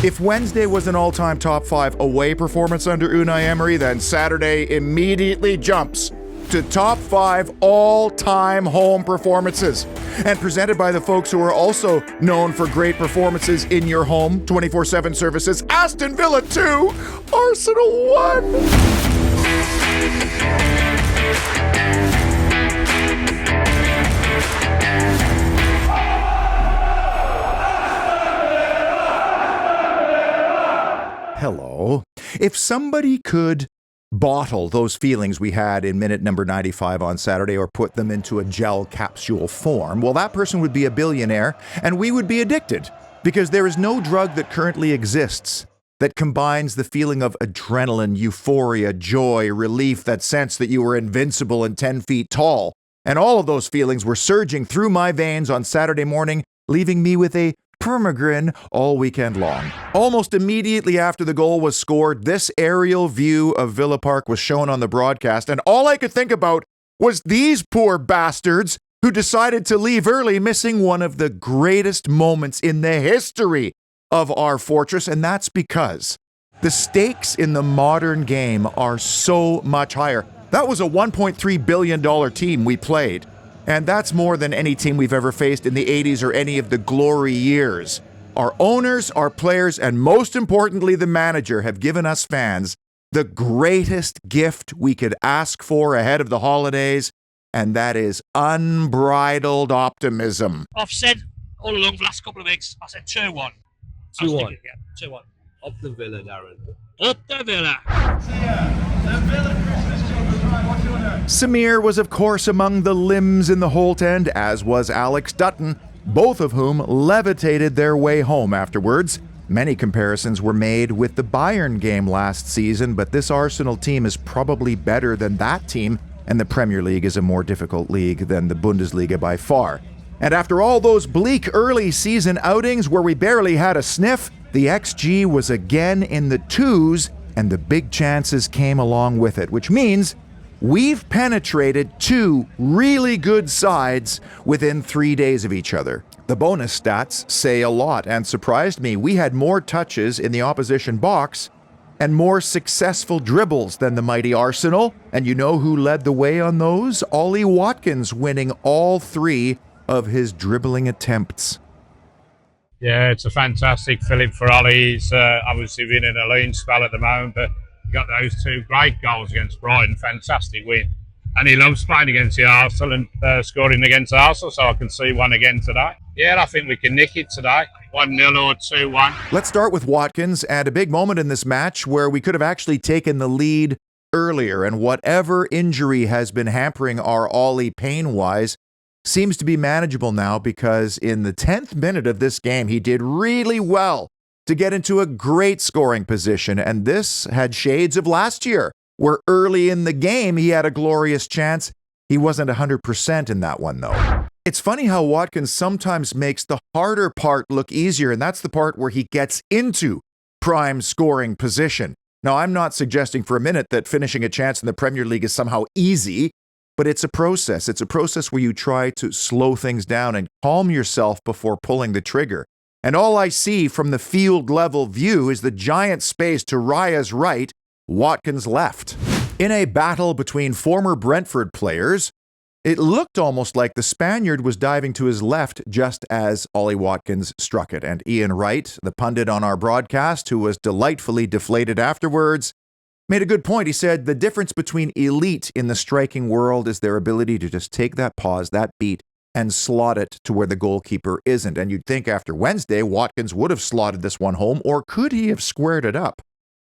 If Wednesday was an all-time top 5 away performance under Unai Emery, then Saturday immediately jumps to top 5 all-time home performances. And presented by the folks who are also known for great performances in your home, 24/7 services, Aston Villa 2, Arsenal 1. Hello. If somebody could bottle those feelings we had in minute number 95 on Saturday or put them into a gel capsule form, well, that person would be a billionaire and we would be addicted, because there is no drug that currently exists that combines the feeling of adrenaline, euphoria, joy, relief, that sense that you were invincible and 10 feet tall. And all of those feelings were surging through my veins on Saturday morning, leaving me with a permagrin all weekend long. Almost immediately after the goal was scored, this aerial view of Villa Park was shown on the broadcast, and all I could think about was these poor bastards who decided to leave early, missing one of the greatest moments in the history of our fortress, and that's because the stakes in the modern game are so much higher. That was a $1.3 billion team we played. And that's more than any team we've ever faced in the 80s or any of the glory years. Our owners, our players, and most importantly, the manager have given us fans the greatest gift we could ask for ahead of the holidays, and that is unbridled optimism. I've said all along for the last couple of weeks, I said 2-1. 2-1. 2-1. Up the Villa, Darren. Up the Villa. Samir was, of course, among the limbs in the Holt End, as was Alex Dutton, both of whom levitated their way home afterwards. Many comparisons were made with the Bayern game last season, but this Arsenal team is probably better than that team, and the Premier League is a more difficult league than the Bundesliga by far. And after all those bleak early season outings where we barely had a sniff, the XG was again in the 2s, and the big chances came along with it, which means we've penetrated 2 really good sides within 3 days of each other. The bonus stats say a lot and surprised me. We had more touches in the opposition box and more successful dribbles than the mighty Arsenal. And you know who led the way on those? Ollie Watkins, winning all 3 of his dribbling attempts. Yeah, it's a fantastic fillip for Ollie. He's obviously been in a lean spell at the moment, but he got those 2 great goals against Brighton. Fantastic win. And he loves playing against the Arsenal and scoring against Arsenal, so I can see one again today. Yeah, I think we can nick it today. 1-0 or 2-1. Let's start with Watkins, and a big moment in this match where we could have actually taken the lead earlier, and whatever injury has been hampering our Ollie pain-wise seems to be manageable now, because in the 10th minute of this game, he did really well to get into a great scoring position, and this had shades of last year, where early in the game he had a glorious chance. He wasn't 100% in that one, though. It's funny how Watkins sometimes makes the harder part look easier, and that's the part where he gets into prime scoring position. Now, I'm not suggesting for a minute that finishing a chance in the Premier League is somehow easy, but it's a process. It's a process where you try to slow things down and calm yourself before pulling the trigger. And all I see from the field level view is the giant space to Raya's right, Watkins left. In a battle between former Brentford players, it looked almost like the Spaniard was diving to his left just as Ollie Watkins struck it. And Ian Wright, the pundit on our broadcast, who was delightfully deflated afterwards, made a good point. He said the difference between elite in the striking world is their ability to just take that pause, that beat, and slot it to where the goalkeeper isn't. And you'd think after Wednesday, Watkins would have slotted this one home, or could he have squared it up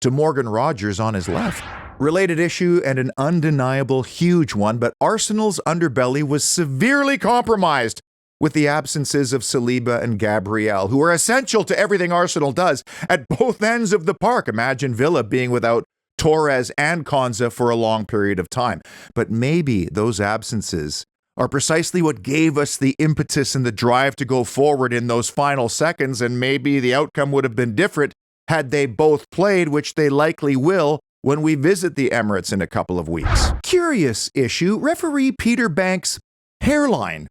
to Morgan Rogers on his left? Related issue, and an undeniable huge one, but Arsenal's underbelly was severely compromised with the absences of Saliba and Gabriel, who are essential to everything Arsenal does at both ends of the park. Imagine Villa being without Torres and Konza for a long period of time. But maybe those absences are precisely what gave us the impetus and the drive to go forward in those final seconds, and maybe the outcome would have been different had they both played, which they likely will when we visit the Emirates in a couple of weeks. Curious issue, referee Peter Banks' hairline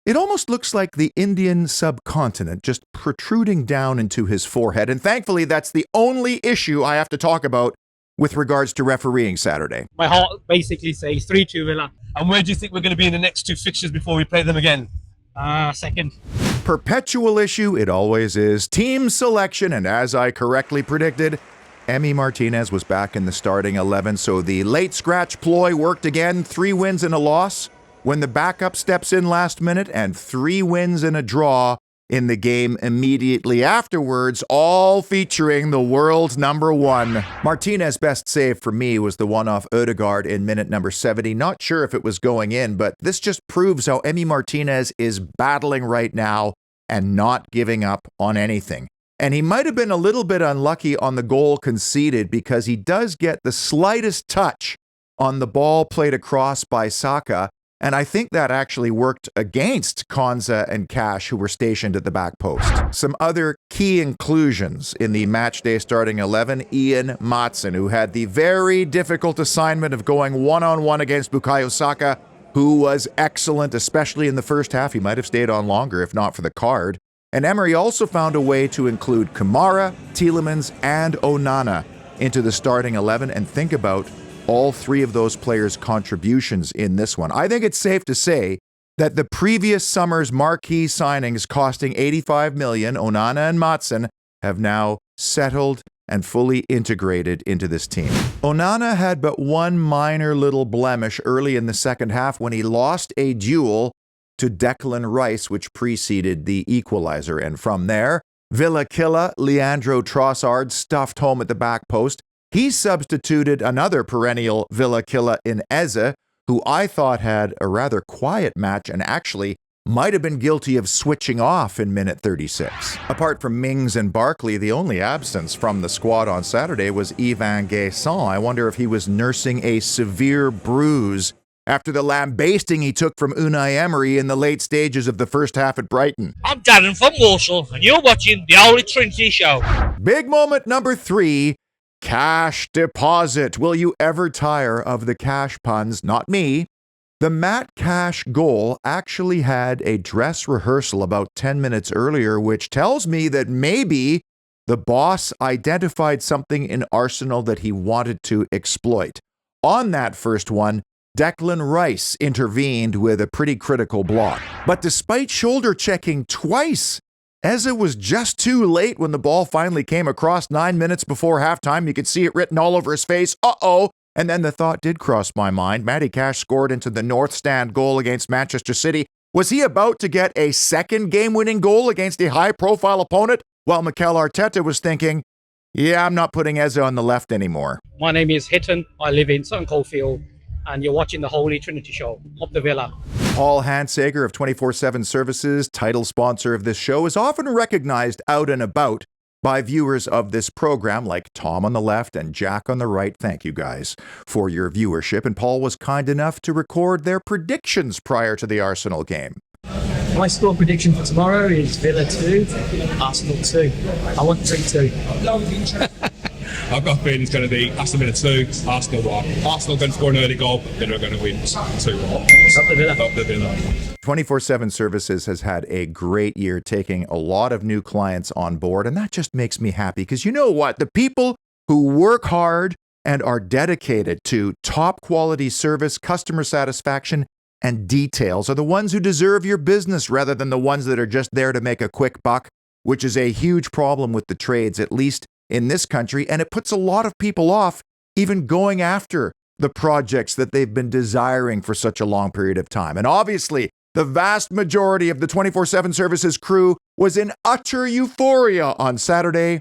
It almost looks like the Indian subcontinent just protruding down into his forehead. And thankfully, that's the only issue I have to talk about with regards to refereeing Saturday. My heart basically says 3-2 Villa. And where do you think we're going to be in the next two fixtures before we play them again? Second. Perpetual issue, it always is. Team selection, and as I correctly predicted, Emi Martinez was back in the starting 11, so the late scratch ploy worked again. 3 wins and a loss when the backup steps in last minute, and 3 wins and a draw in the game immediately afterwards, all featuring the world's number 1. Martinez's best save for me was the one off Ødegaard in minute number 70. Not sure if it was going in, but this just proves how Emi Martinez is battling right now and not giving up on anything. And he might have been a little bit unlucky on the goal conceded because he does get the slightest touch on the ball played across by Saka. And I think that actually worked against Konza and Cash, who were stationed at the back post. Some other key inclusions in the matchday starting 11, Ian Maatsen, who had the very difficult assignment of going one-on-one against Bukayo Saka, who was excellent, especially in the first half. He might have stayed on longer if not for the card. And Emery also found a way to include Kamara, Tielemans, and Onana into the starting 11, and think about all 3 of those players' contributions in this one. I think it's safe to say that the previous summer's marquee signings costing $85 million, Onana and Maatsen, have now settled and fully integrated into this team. Onana had but one minor little blemish early in the second half when he lost a duel to Declan Rice, which preceded the equalizer. And from there, Villa killer Leandro Trossard stuffed home at the back post. He substituted another perennial Villa killer in Eze, who I thought had a rather quiet match and actually might have been guilty of switching off in minute 36. Apart from Mings and Barkley, the only absence from the squad on Saturday was Yvan Guesson. I wonder if he was nursing a severe bruise after the lambasting he took from Unai Emery in the late stages of the first half at Brighton. I'm Darren from Walsall, and you're watching the Holy Trinity Show. Big moment number 3, cash deposit. Will you ever tire of the cash puns? Not me. The Matt Cash goal actually had a dress rehearsal about 10 minutes earlier, which tells me that maybe the boss identified something in Arsenal that he wanted to exploit. On that first one, Declan Rice intervened with a pretty critical block. But despite shoulder checking twice, Eze was just too late when the ball finally came across 9 minutes before halftime. You could see it written all over his face. Uh-oh. And then the thought did cross my mind. Matty Cash scored into the North Stand goal against Manchester City. Was he about to get a second game-winning goal against a high-profile opponent? While Mikel Arteta was thinking, yeah, I'm not putting Eze on the left anymore. My name is Hitton. I live in Sutton Coldfield, and you're watching the Holy Trinity Show of the Villa. Paul Handsager of 24/7 Services, title sponsor of this show, is often recognized out and about by viewers of this program like Tom on the left and Jack on the right. Thank you guys for your viewership. And Paul was kind enough to record their predictions prior to the Arsenal game. My score prediction for tomorrow is Villa 2, Arsenal 2. I want 3-2. I've got a feeling it's going to be Aston Villa 2, Arsenal 1. Arsenal going to score an early goal, but Villa are going to win 2-1. Up the Villa. Up the Villa. 24/7 Services has had a great year taking a lot of new clients on board, and that just makes me happy because you know what? The people who work hard and are dedicated to top quality service, customer satisfaction, and details are the ones who deserve your business rather than the ones that are just there to make a quick buck, which is a huge problem with the trades, at least in this country, and it puts a lot of people off even going after the projects that they've been desiring for such a long period of time. And obviously, the vast majority of the 24/7 Services crew was in utter euphoria on Saturday,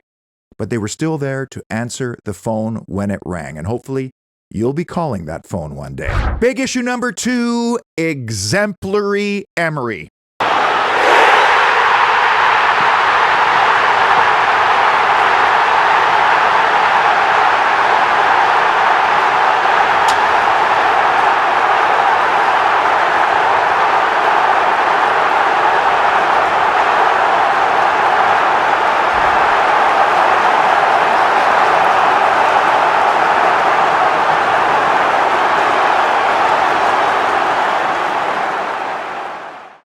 but they were still there to answer the phone when it rang. And hopefully, you'll be calling that phone one day. Big issue number 2, exemplary Emery.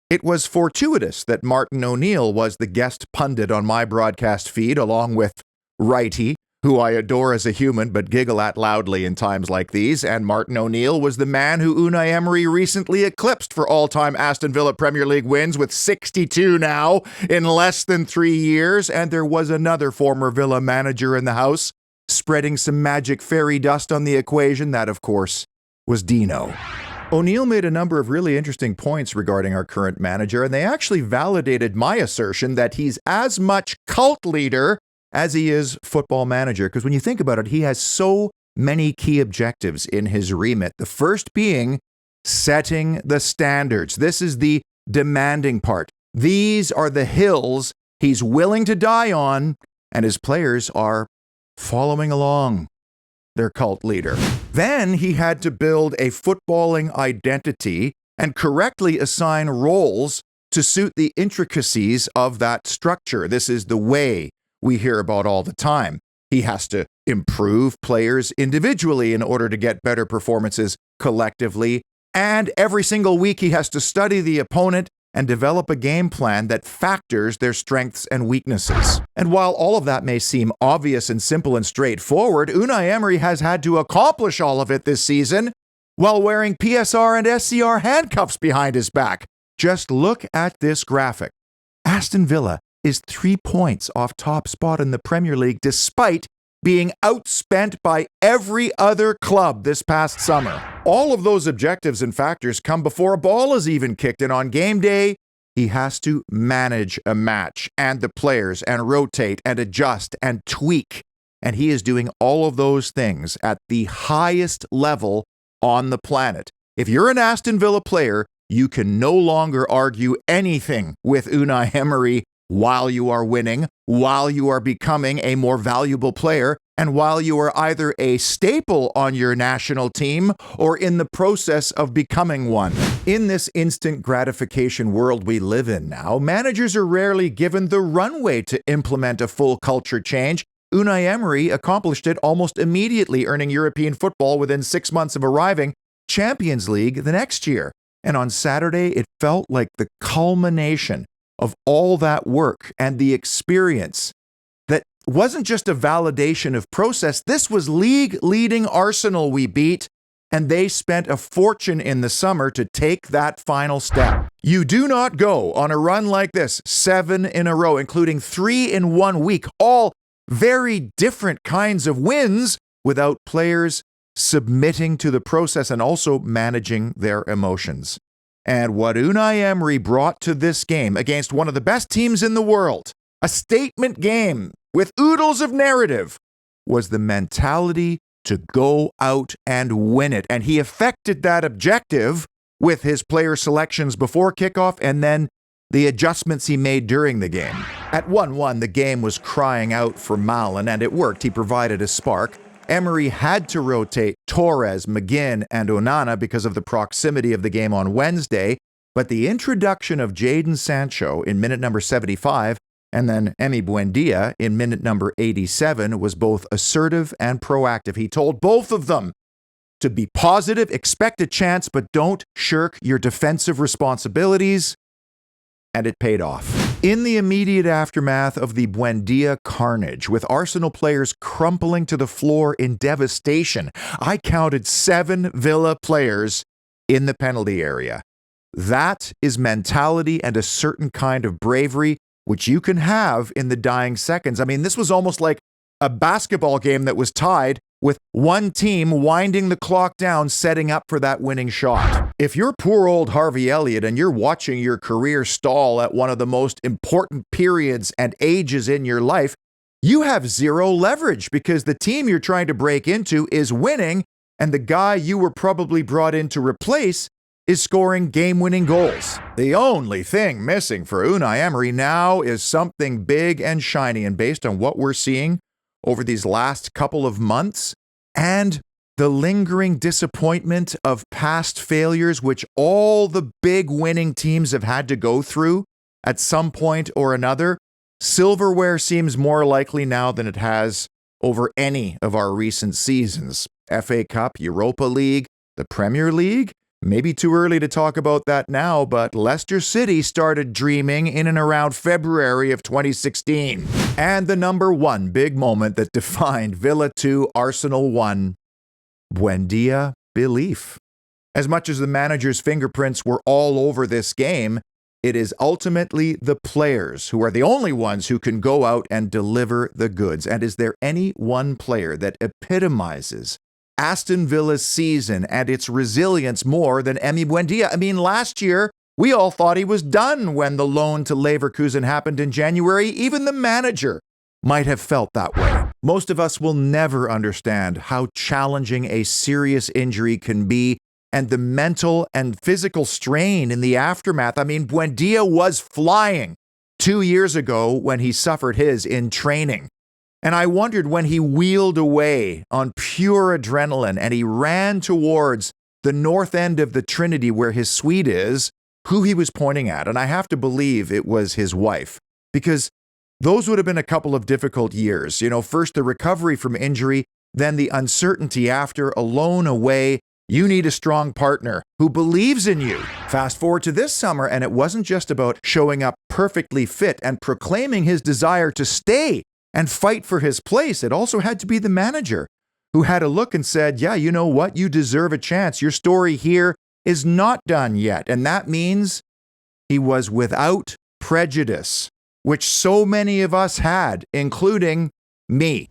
It It was fortuitous that Martin O'Neill was the guest pundit on my broadcast feed, along with Righty, who I adore as a human but giggle at loudly in times like these, and Martin O'Neill was the man who Unai Emery recently eclipsed for all-time Aston Villa Premier League wins with 62 now in less than 3 years, and there was another former Villa manager in the house spreading some magic fairy dust on the equation. That, of course, was Dino. O'Neill made a number of really interesting points regarding our current manager, and they actually validated my assertion that he's as much cult leader as he is football manager. Because when you think about it, he has so many key objectives in his remit. The first being setting the standards. This is the demanding part. These are the hills he's willing to die on, and his players are following along their cult leader. Then he had to build a footballing identity and correctly assign roles to suit the intricacies of that structure. This is the way we hear about all the time. He has to improve players individually in order to get better performances collectively. And every single week he has to study the opponent and develop a game plan that factors their strengths and weaknesses. And while all of that may seem obvious and simple and straightforward, Unai Emery has had to accomplish all of it this season while wearing PSR and SCR handcuffs behind his back. Just look at this graphic. Aston Villa is 3 points off top spot in the Premier League despite being outspent by every other club this past summer. All of those objectives and factors come before a ball is even kicked, and on game day, he has to manage a match and the players and rotate and adjust and tweak. And he is doing all of those things at the highest level on the planet. If you're an Aston Villa player, you can no longer argue anything with Unai Emery while you are winning, while you are becoming a more valuable player, and while you are either a staple on your national team or in the process of becoming one. In this instant gratification world we live in now, managers are rarely given the runway to implement a full culture change. Unai Emery accomplished it almost immediately, earning European football within 6 months of arriving, Champions League the next year. And on Saturday, it felt like the culmination of all that work and the experience that wasn't just a validation of process. This was league-leading Arsenal we beat, and they spent a fortune in the summer to take that final step. You do not go on a run like this, 7 in a row, including 3 in 1 week, all very different kinds of wins, without players submitting to the process and also managing their emotions. And what Unai Emery brought to this game against one of the best teams in the world, a statement game with oodles of narrative, was the mentality to go out and win it. And he effected that objective with his player selections before kickoff and then the adjustments he made during the game. At 1-1, the game was crying out for Malin, and it worked. He provided a spark. Emery had to rotate Torres, McGinn, and Onana because of the proximity of the game on Wednesday, but the introduction of Jadon Sancho in minute number 75 and then Buendia in minute number 87 was both assertive and proactive. He told both of them to be positive, expect a chance, but don't shirk your defensive responsibilities, and it paid off. In the immediate aftermath of the Buendia carnage, with Arsenal players crumpling to the floor in devastation, I counted 7 Villa players in the penalty area. That is mentality and a certain kind of bravery which you can have in the dying seconds. I mean, this was almost like a basketball game that was tied with one team winding the clock down, setting up for that winning shot. If you're poor old Harvey Elliott and you're watching your career stall at one of the most important periods and ages in your life, you have zero leverage because the team you're trying to break into is winning, and the guy you were probably brought in to replace is scoring game-winning goals. The only thing missing for Unai Emery now is something big and shiny, and based on what we're seeing over these last couple of months and the lingering disappointment of past failures, which all the big winning teams have had to go through at some point or another, silverware seems more likely now than it has over any of our recent seasons. FA Cup, Europa League, the Premier League, Maybe too early to talk about that now, but Leicester City started dreaming in and around February of 2016. And the number one big moment that defined Villa 2, Arsenal 1, Buendia belief. As much as the manager's fingerprints were all over this game, it is ultimately the players who are the only ones who can go out and deliver the goods. And is there any one player that epitomizes Aston Villa's season and its resilience more than Emi Buendia? I mean, last year, we all thought he was done when the loan to Leverkusen happened in January. Even the manager might have felt that way. Most of us will never understand how challenging a serious injury can be and the mental and physical strain in the aftermath. I mean, Buendia was flying 2 years ago when he suffered his in training. And I wondered when he wheeled away on pure adrenaline and he ran towards the north end of the Trinity where his suite is, who he was pointing at. And I have to believe it was his wife, because those would have been a couple of difficult years. You know, first the recovery from injury, then the uncertainty after, alone away. You need a strong partner who believes in you. Fast forward to this summer, and it wasn't just about showing up perfectly fit and proclaiming his desire to stay and fight for his place. It also had to be the manager who had a look and said, yeah, you know what? You deserve a chance. Your story here is not done yet. And that means he was without prejudice, which so many of us had, including me.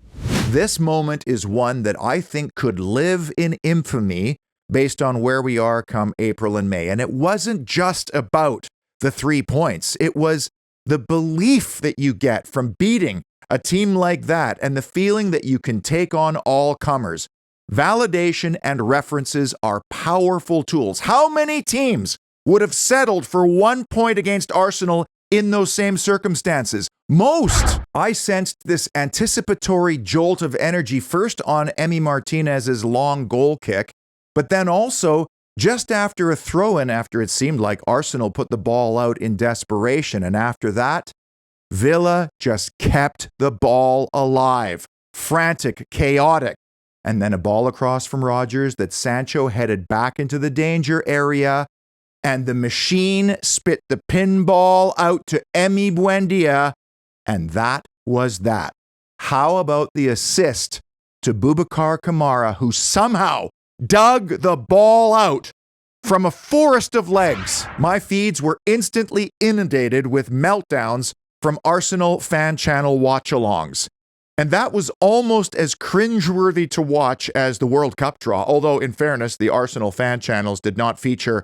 This moment is one that I think could live in infamy based on where we are come April and May. And it wasn't just about the 3 points. It was the belief that you get from beating a team like that and the feeling that you can take on all comers. Validation and references are powerful tools. How many teams would have settled for 1 point against Arsenal in those same circumstances? Most. I sensed this anticipatory jolt of energy first on Emi Martinez's long goal kick, but then also just after a throw-in, after it seemed like Arsenal put the ball out in desperation. And after that, Villa just kept the ball alive, frantic, chaotic. And then a ball across from Rodgers that Sancho headed back into the danger area, and the machine spit the pinball out to Emi Buendia, and that was that. How about the assist to Boubacar Kamara, who somehow dug the ball out from a forest of legs? My feeds were instantly inundated with meltdowns from Arsenal fan channel watch-alongs. And that was almost as cringeworthy to watch as the World Cup draw, although in fairness, the Arsenal fan channels did not feature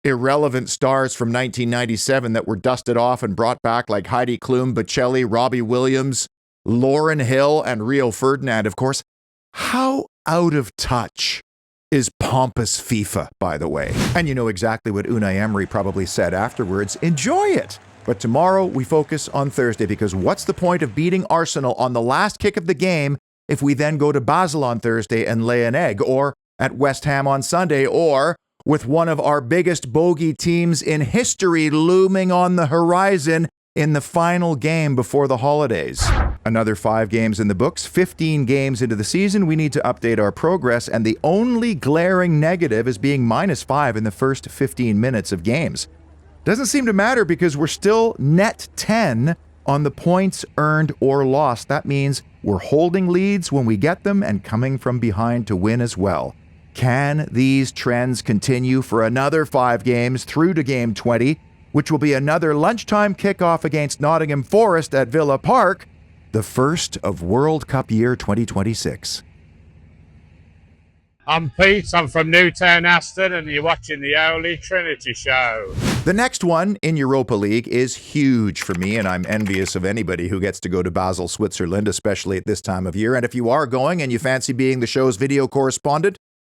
irrelevant stars from 1997 that were dusted off and brought back like Heidi Klum, Bocelli, Robbie Williams, Lauryn Hill, and Rio Ferdinand, of course. How out of touch is pompous FIFA, by the way? And you know exactly what Unai Emery probably said afterwards. Enjoy it. But tomorrow we focus on Thursday, because what's the point of beating Arsenal on the last kick of the game if we then go to Basel on Thursday and lay an egg, or at West Ham on Sunday, or with one of our biggest bogey teams in history looming on the horizon in the final game before the holidays? Another 5 games in the books, 15 games into the season. We need to update our progress, and the only glaring negative is being -5 in the first 15 minutes of games. Doesn't seem to matter because we're still net 10 on the points earned or lost. That means we're holding leads when we get them and coming from behind to win as well. Can these trends continue for another 5 games through to game 20, which will be another lunchtime kickoff against Nottingham Forest at Villa Park, the first of World Cup year 2026? I'm Pete, I'm from Newtown, Aston, and you're watching the Holy Trinity Show. The next one in Europa League is huge for me, and I'm envious of anybody who gets to go to Basel, Switzerland, especially at this time of year. And if you are going and you fancy being the show's video correspondent,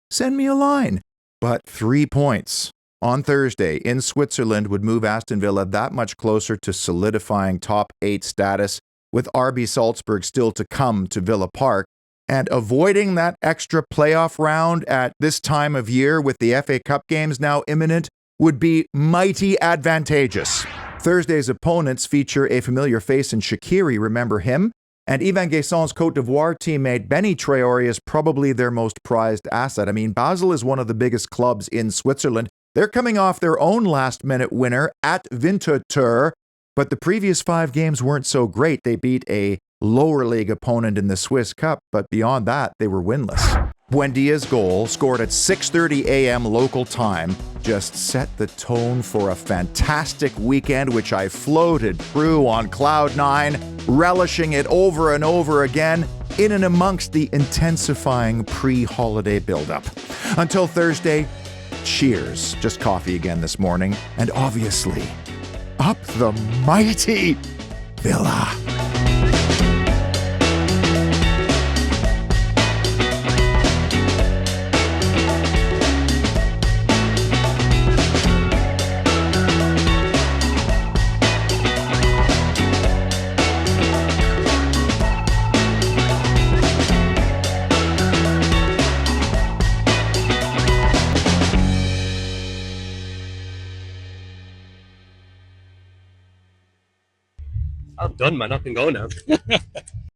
send me a line. But 3 points on Thursday in Switzerland would move Aston Villa that much closer to solidifying top 8 status, with RB Salzburg still to come to Villa Park. And avoiding that extra playoff round at this time of year with the FA Cup games now imminent would be mighty advantageous. Thursday's opponents feature a familiar face in Shaqiri, remember him? And Yvan Guesson's Côte d'Ivoire teammate Benny Traoré is probably their most prized asset. I mean, Basel is one of the biggest clubs in Switzerland. They're coming off their own last-minute winner at Winterthur, but the previous 5 games weren't so great. They beat a lower league opponent in the Swiss Cup, but beyond that, they were winless. Buendia's goal, scored at 6:30 a.m. local time, just set the tone for a fantastic weekend, which I floated through on cloud 9, relishing it over and over again in and amongst the intensifying pre-holiday buildup. Until Thursday, cheers. Just coffee again this morning, and obviously, up the mighty Villa. I'm done, man. I can go now.